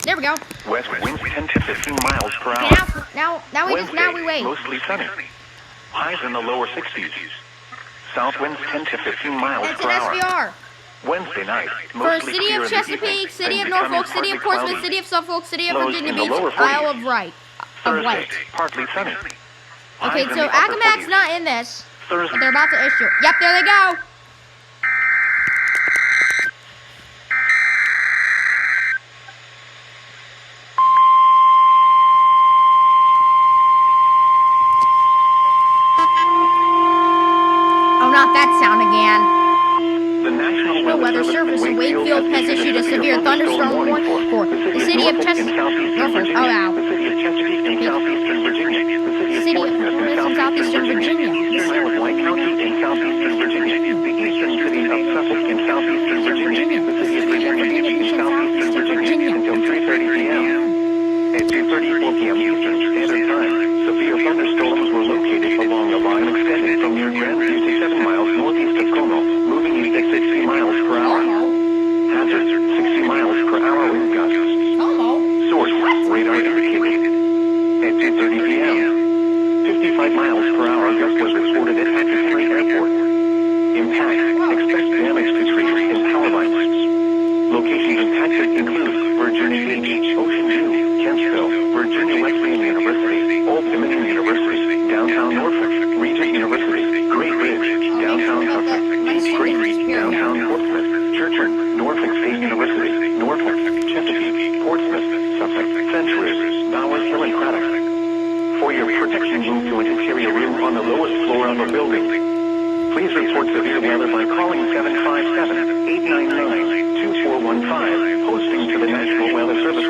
There we go. West winds 10 to 15 miles per hour. Okay, now we wait. Mostly sunny. Highs in the lower 60s. South winds 10 to 15 miles That's per an hour. SVR. Wednesday night, For mostly City clear of in the Chesapeake, evening, City then of Norfolk, becoming City of partly Portsmouth, cloudy. City of Suffolk, City of Lows Virginia in the Beach, lower 40s. Isle of Wight. Thursday, partly sunny. Okay, Highs in so the upper Accomack's 40s. not in this, Thursday. but they're about to issue. Yep, there they go. Oh, not that sound again. The National Weather Service in Wakefield has issued a severe thunderstorm warning for the city of Chesapeake, Norfolk, the city of Chesapeake in southeastern Virginia, the city of Portsmouth in southeastern Virginia, eastern Isle of Wight County in southeastern Virginia, the eastern city of Suffolk in southeastern Virginia, the city of Virginia Beach in southeastern Virginia until 3:30 p.m. At 2:34 p.m. Eastern Standard Time, severe thunderstorms were located along a line extending from near Grandview to 7 miles northeast of Como, moving east at 60 miles per hour. Hazard, 60 miles per hour wind gusts. Source, radar indicated. At 2:30 p.m., 55 miles per hour gust was reported at Henry Airport. Impact, expect damage to trees and power lines. Locations impacted include Virginia Beach, Ocean View, Kentsville, Virginia Wesleyan University, Old Dominion University, Downtown Norfolk, Regent University, Great Ridge, Downtown Suffolk, Deep Creek, Downtown Portsmouth, Churchard, Norfolk State University, Norfolk, Chesapeake, Portsmouth, Suffolk, Centuries, Bowers Hill and Craddock. For your protection, move to an interior room on the lowest floor of the building. Please report severe weather by calling 757-899-2415, posting to the National Weather Service